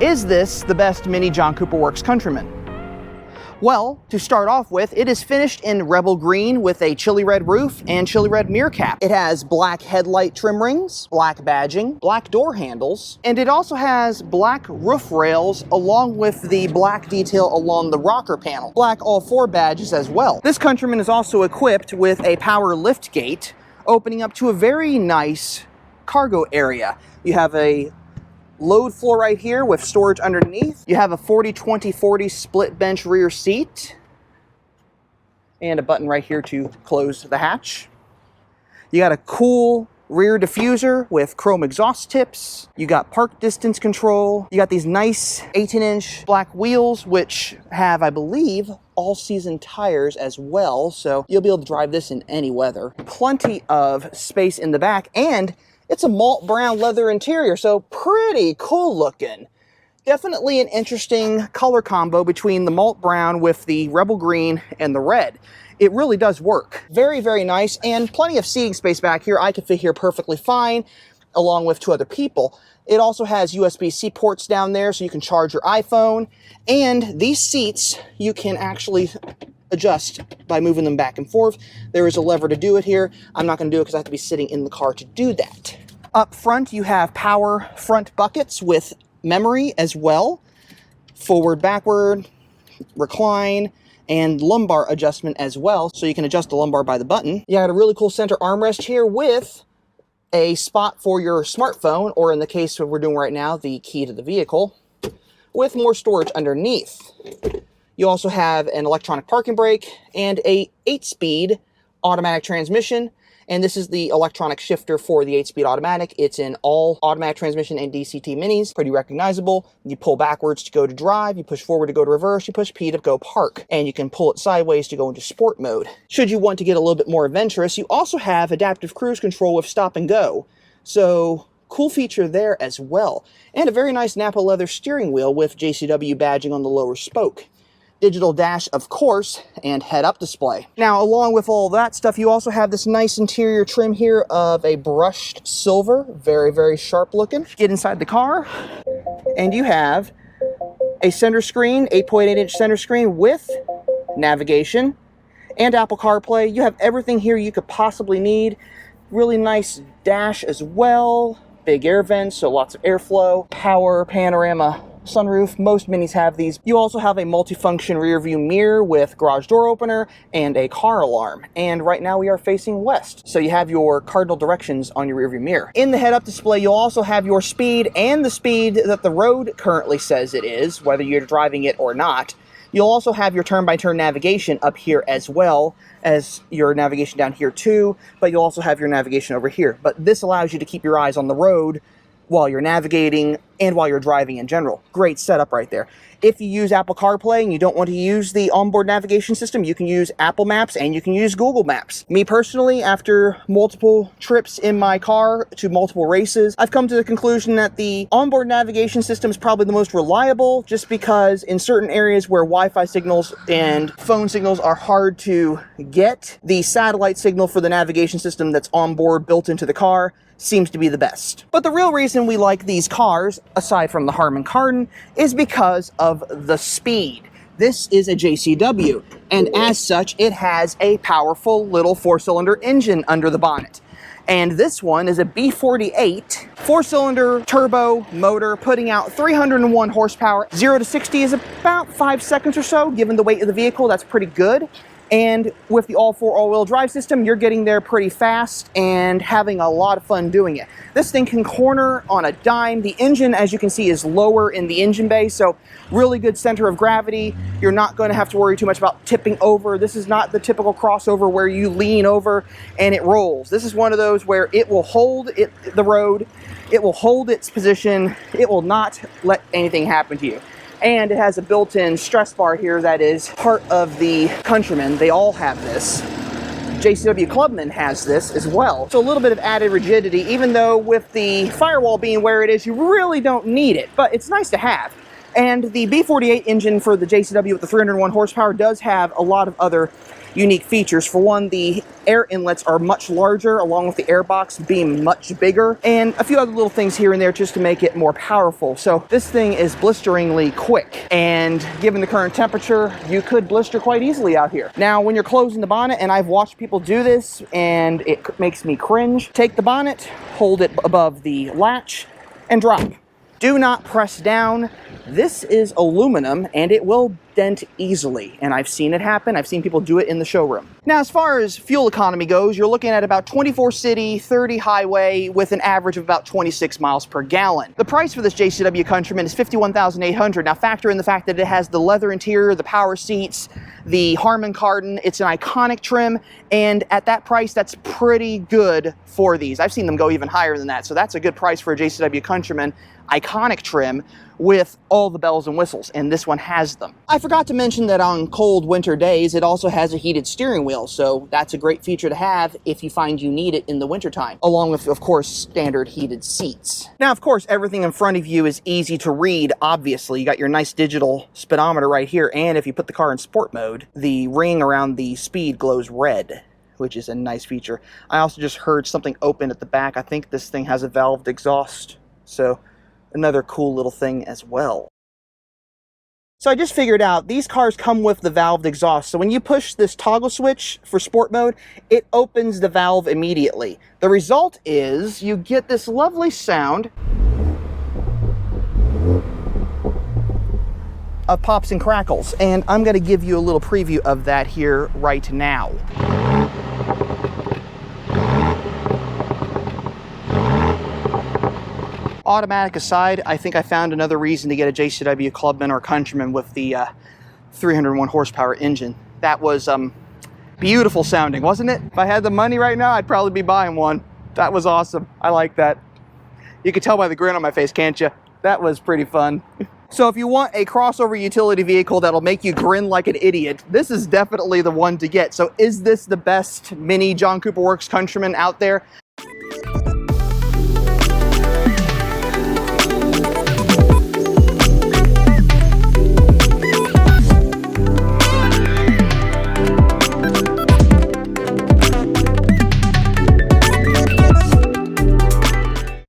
Is this the best Mini John Cooper Works Countryman? Well, to start off with, it is finished in Rebel Green with a chili red roof and chili red mirror cap. It has black headlight trim rings, black badging, black door handles, and it also has black roof rails along with the black detail along the rocker panel. Black all four badges as well. This Countryman is also equipped with a power lift gate, opening up to a very nice cargo area. You have a load floor right here with storage underneath. You have a 40-20-40 split bench rear seat and a button right here to close the hatch. You got a cool rear diffuser with chrome exhaust tips. You got park distance control. You got these nice 18-inch black wheels, which have, I believe, all-season tires as well, so you'll be able to drive this in any weather. Plenty of space in the back, and it's a malt brown leather interior, so pretty cool looking. Definitely an interesting color combo between the malt brown with the Rebel Green and the red. It really does work. Very, very nice, and plenty of seating space back here. I could fit here perfectly fine, along with two other people. It also has USB-C ports down there, so you can charge your iPhone. And these seats, you can actually adjust by moving them back and forth. There is a lever to do it here. I'm not going to do it because I have to be sitting in the car to do that. Up front, you have power front buckets with memory as well. Forward, backward, recline, and lumbar adjustment as well. So you can adjust the lumbar by the button. You got a really cool center armrest here with a spot for your smartphone, or in the case of what we're doing right now, the key to the vehicle, with more storage underneath. You also have an electronic parking brake and a 8-speed automatic transmission. And this is the electronic shifter for the 8-speed automatic. It's in all automatic transmission and DCT minis. Pretty recognizable. You pull backwards to go to drive. You push forward to go to reverse. You push P to go park. And you can pull it sideways to go into sport mode. Should you want to get a little bit more adventurous, you also have adaptive cruise control with stop and go. So cool feature there as well. And a very nice Napa leather steering wheel with JCW badging on the lower spoke. Digital dash, of course, and head-up display. Now, along with all that stuff, you also have this nice interior trim here of a brushed silver. Very, very sharp looking. Get inside the car, and you have a center screen, 8.8-inch center screen with navigation and Apple CarPlay. You have everything here you could possibly need. Really nice dash as well. Big air vents, so lots of airflow. Power panorama sunroof. Most Minis have these. You also have a multifunction rear view mirror with garage door opener and a car alarm. And right now we are facing west, so you have your cardinal directions on your rear view mirror. In the head-up display, you'll also have your speed and the speed that the road currently says it is, whether you're driving it or not. You'll also have your turn-by-turn navigation up here as well as your navigation down here too, but you'll also have your navigation over here. But this allows you to keep your eyes on the road while you're navigating and while you're driving in general. Great setup right there. If you use Apple CarPlay and you don't want to use the onboard navigation system, you can use Apple Maps and you can use Google Maps. Me personally, after multiple trips in my car to multiple races, I've come to the conclusion that the onboard navigation system is probably the most reliable, just because in certain areas where Wi-Fi signals and phone signals are hard to get, the satellite signal for the navigation system that's onboard built into the car seems to be the best. But the real reason we like these cars, aside from the Harman Kardon, is because of the speed. This is a JCW, and as such, it has a powerful little 4-cylinder engine under the bonnet. And this one is a B48 4-cylinder turbo motor putting out 301 horsepower. 0 to 60 is about 5 seconds or so. Given the weight of the vehicle, that's pretty good. And with the all-4 all-wheel drive system, you're getting there pretty fast and having a lot of fun doing it. This thing can corner on a dime. The engine, as you can see, is lower in the engine bay, so really good center of gravity. You're not going to have to worry too much about tipping over. This is not the typical crossover where you lean over and it rolls. This is one of those where it will hold the road, it will hold its position, it will not let anything happen to you. And it has a built-in stress bar here that is part of the Countryman. They all have this. JCW Clubman has this as well. So a little bit of added rigidity, even though with the firewall being where it is, you really don't need it, but it's nice to have. And the B48 engine for the JCW with the 301 horsepower does have a lot of other unique features. For one, the air inlets are much larger, along with the airbox being much bigger, and a few other little things here and there just to make it more powerful. So this thing is blisteringly quick, and given the current temperature, you could blister quite easily out here. Now, when you're closing the bonnet, and I've watched people do this, and it makes me cringe, take the bonnet, hold it above the latch, and drop. Do not press down. This is aluminum and it will dent easily, and I've seen it happen. I've seen people do it in the showroom. Now, as far as fuel economy goes, you're looking at about 24 city, 30 highway, with an average of about 26 miles per gallon. The price for this JCW Countryman is $51,800. Now, factor in the fact that it has the leather interior, the power seats, the Harman Kardon. It's an iconic trim, and at that price, that's pretty good for these. I've seen them go even higher than that, so that's a good price for a JCW Countryman iconic trim with all the bells and whistles, and this one has them. I forgot to mention that on cold winter days, it also has a heated steering wheel, so that's a great feature to have if you find you need it in the wintertime, along with, of course, standard heated seats. Now, of course, everything in front of you is easy to read, obviously. You got your nice digital speedometer right here, and if you put the car in sport mode, the ring around the speed glows red, which is a nice feature. I also just heard something open at the back. I think this thing has a valved exhaust, so another cool little thing as well. So I just figured out these cars come with the valved exhaust. So when you push this toggle switch for sport mode, it opens the valve immediately. The result is you get this lovely sound of pops and crackles. And I'm going to give you a little preview of that here right now. Automatic aside, I think I found another reason to get a JCW Clubman or Countryman with the 301 horsepower engine. That was beautiful sounding, wasn't it? If I had the money right now, I'd probably be buying one. That was awesome. I like that. You can tell by the grin on my face, can't you? That was pretty fun. So if you want a crossover utility vehicle that'll make you grin like an idiot, this is definitely the one to get. So is this the best Mini John Cooper Works Countryman out there?